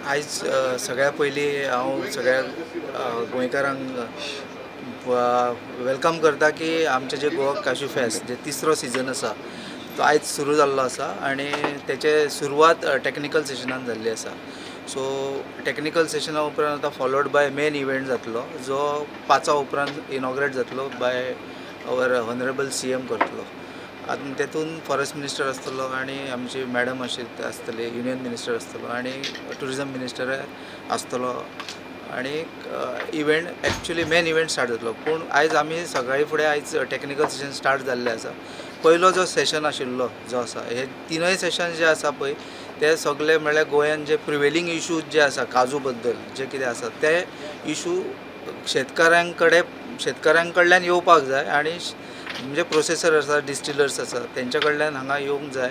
आयज सगळ्या पयलीं हांव सगळ्या गोंयकारांक वेलकम करता की आमचे जे गोवा काशू फेस्ट जे तिसरो सिजन आसा तो आयज सुरू जाल्लो आसा आनी तेचे सुरवात टॅक्निकल सेशनान जाल्ली आसा. सो टॅक्निकल सेशना उपरांत आतां फॉलोड बाय मेन इव्हेंट जातलो जो 5 उपरांत इनॉग्रेट जातलो बाय अवर हॉनरेबल CM करतलो. आतां तेतून फॉरेस्ट मिनिस्टर आसतलो आनी आमची मॅडम आसतली, युनियन मिनिस्टर आसतलो आनी टुरिजम मिनिस्टरूय आसतलो आनी event actually main event start जातलो. पूण आयज आमी सकाळी फुडें आयज टॅक्निकल सेशन स्टार्ट जाल्लें आसा. पयलो जो सेशन आशिल्लो जो आसा हे तिनूय सेशन जे आसा पळय ते सगळे म्हळ्यार गोंयान जे प्रिवेलिंग इश्यूज जे आसा काजू बद्दल जे कितें आसा ते इश्यू शेतकऱ्यां कडल्यान येवपाक जाय आनी म्हणजे प्रोसेसर आसा, डिस्टिलर्स आसा तेंच्या कडल्यान हांगा येवंक जाय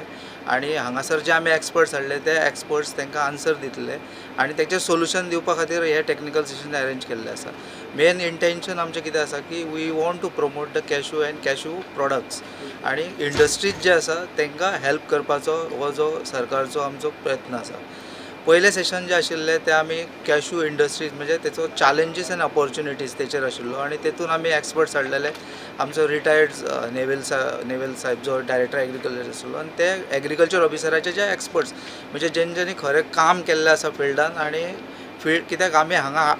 आनी हांगासर जे आमी एक्सपर्ट्स हाडले ते एक्सपर्ट्स तांकां आन्सर दितले आनी तेचें सोल्युशन दिवपा खातीर हे टॅक्निकल सेशन अरेंज केल्लें आसा. मेन इंटेंशन आमचें कितें आसा की we want to promote the cashew and cashew products आनी इंडस्ट्रीज जे आसा तांकां हेल्प करपाचो हो जो सरकारचो आमचो प्रयत्न आसा. पयलें सेशन जे आशिल्लें ते आमी कॅशू इंडस्ट्रीज म्हणजे तेचो चॅलेंजीस एंड ऑपॉर्च्युनिटीज तेचेर आशिल्लो आनी तेतून आमी एक्सपर्ट्स हाडलेले. आमचो रिटायर्ड नेवल साहेब जो डायरेक्टर एग्रीकल्चर आशिल्लो आनी ते एग्रीकल्चर ऑफिसराचे जे एक्सपर्ट्स म्हणजे जेंच्यांनी खरें काम केल्लें आसा फिल्डान आनी कित्याक आमी हांगा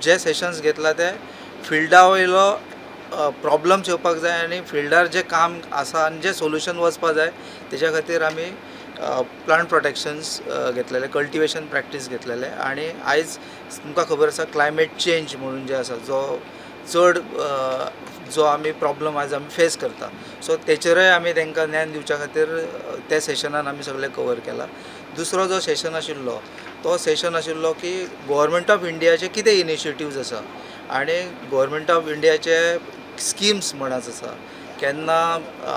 जे सेशन्स घेतला ते फिल्डा वयलो प्रॉब्लम्स येवपाक जाय आनी फिल्डार जे काम आसा आनी जे सोल्युशन वचपा जाय तेज्या खातीर आमी प्लांट प्रोटेक्शन्स घेतलेले, कल्टिवेशन प्रॅक्टीस घेतलेले आनी आयज तुमकां खबर आसा क्लायमेट चेंज म्हणून जे आसा जो चड जो आमी प्रॉब्लम आयज आमी फेस करता सो तेचेरूय आमी तांकां ज्ञान दिवच्या खातीर त्या सेशनान आमी सगळें कवर केलां. दुसरो जो सेशन आशिल्लो तो सेशन आशिल्लो की गव्हर्मेंट ऑफ इंडियाचे कितें इनिशिएटिव्ज आसा आनी गव्हर्मेंट ऑफ इंडियाचे स्किम्स म्हणच आसा केन्ना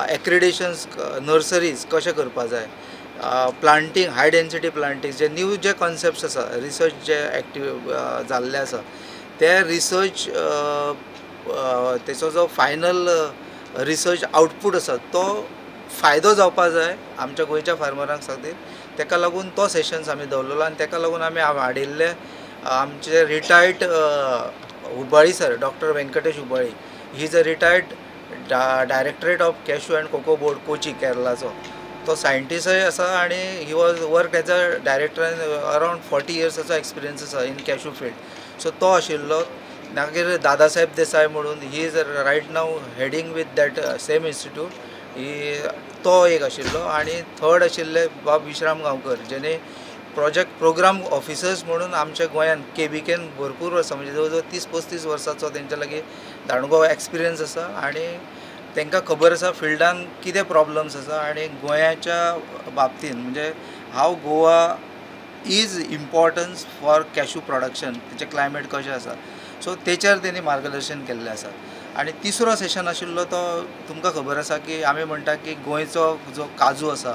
एक्रिडेशन्स नर्सरीज कशें करपा जाय, प्लांटींग हाय डेन्सिटी प्लांटींग जे न्यू जे कॉन्सेप्ट्स आसा रिसर्च जे जाल्ले आसा ते रिसर्च तेचो जो फायनल रिसर्च आउटपूट आसा तो फायदो जावपा जाय आमच्या गोंयच्या फार्मरांक खातीर. ताका लागून तो सेशन्स आमी दवरलेलो आनी ताका लागून आमी हाडिल्ले आमचे retired Hubali sir doctor Venkatesh Hubali. He is a retired directorate of cashew and cocoa board Kochi केरलाचो. तो सायंटिस्टय आसा आनी he was work as a director around 40 इयर्साचो एक्सपिरियन्स आसा इन कॅशू फील्ड. सो तो आशिल्लो. मागीर दादासाहेब देसाय म्हणून ही इज रायट नाव heading with that same institute he तो एक आशिल्लो आनी थर्ड आशिल्ले बाब विश्राम गांवकर जेणे प्रोग्राम ऑफिसर्स म्हणून आमच्या गोंयान KBKन भरपूर वर्सां म्हणजे जवळ जवळ 30-35 वर्सांचो तेंच्या लागीं दाणगो एक्सपिरियन्स आसा आनी तांकां खबर आसा फिल्डान कितें प्रॉब्लम्स आसा आनी गोंयाच्या बाबतींत म्हणजे हाव Goa is importance for cashew production तेचें क्लायमेट कशें आसा सो तेचेर तेणी मार्गदर्शन केल्लें आसा. आनी तिसरो सेशन आशिल्लो तो तुमकां खबर आसा की आमी म्हणटा की गोंयचो जो काजू आसा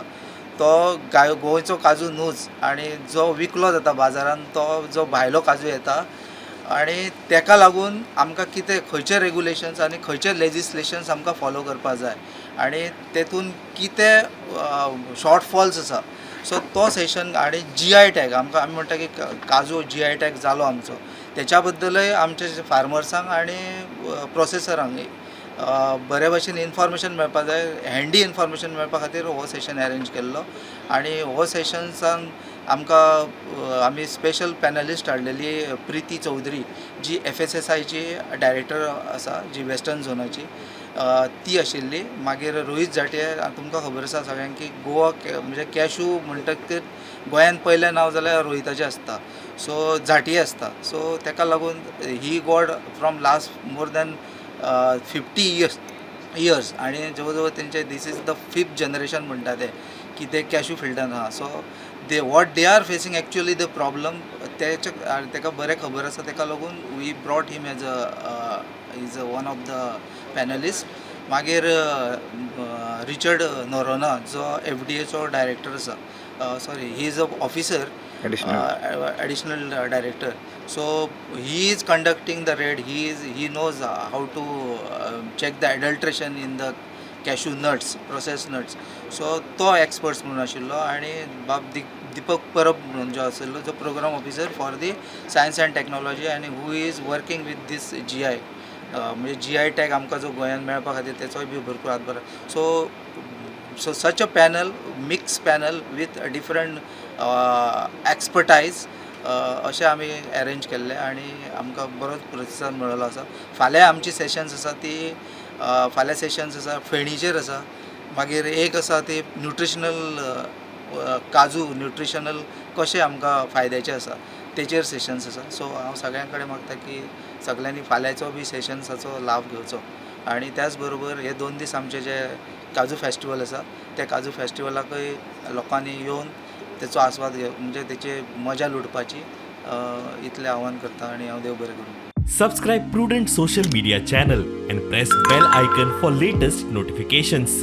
तो गोंयचो काजू न्हूच आनी जो विकलो जाता बाजारांत तो जो भायलो काजू येता आनी ताका लागून आमकां कितें खंयचे रेगुलेशन्स आनी खंयचे लेजिस्लेशन्स आमकां फॉलो करपा जाय आनी तेतून कितें शॉर्टफॉल्स आसा सो तो सेशन आनी GI टॅग आमकां आमी म्हणटा की काजू GI टॅग जालो आमचो तेच्या बद्दलय आमच्या फार्मर्सांक आनी प्रोसेसरांक बरे भशेन इन्फॉर्मेशन मेळपा जाय, हँडी इन्फॉर्मेशन मेळपा खातीर हो सेशन अरेंज केल्लो. आनी हो सेशन्सान आमकां आमी स्पेशल पॅनलिस्ट हाडलेली प्रिती चौधरी जी FSSIची डायरेक्टर आसा जी वेस्टर्न झोनाची ती आशिल्ली. मागीर रोहीत जाटे तुमकां खबर आसा सगळ्यांक की गोवा म्हणजे कॅशू म्हणटकीर गोंयांत पयलें नांव जाल्यार रोहिताचें आसता सो झाटी आसता. सो ताका लागून he got from last more than 50 years आनी जवळ जवळ तेंचे this is the 5th generation म्हणटा ते की ते कॅशू फिल्डान आहा. So what they are facing actually the problem ताका बरें खबर आसा ताका लागून we brought him as is one of the panelist. मागीर रिचर्ड नोरोना जो FDAचो डायरेक्टर आसा sorry he is a officer additional director. So he is conducting the raid. He knows how to check the adulteration in the cashew nuts, processed nuts. So तो experts म्हणून आशिल्लो आनी बाब दिपक परब जो आसलो जो program officer for the science and technology आनी who is working with these GI म्हणजे GI टॅग आमकां जो गोंयांत मेळपा खातीर तेचोय बी भरपूर हातभार so such a panel mix panel with different expertise अशें आमी अरेंज केल्ले आनी आमकां बरोच प्रतिसाद मेळिल्लो आसा. फाल्यां आमची सेशन्स आसा ती फाल्यां सेशन्स आसा फेणीचेर आसा. मागीर एक आसा ती न्यूट्रिशनल काजू न्यूट्रिशनल कशें आमकां फायद्याचें आसा तेचेर सेशन्स आसा. सो हांव सगळ्यां कडेन मागता की सगळ्यांनी फाल्यांचो बी सेशन्साचो लाभ घेवचो आनी त्याच बरोबर हे 2 दीस आमचे जे काजू फेस्टिवल आसा त्या काजू फेस्टिवलाकय लोकांनी येवन तेचो आस्वाद म्हणजे तेची मजा लुटपाची इतलें आव्हान करता आनी हांव देव बरें करूं. Subscribe Prudent social media channel and press bell icon for latest notifications.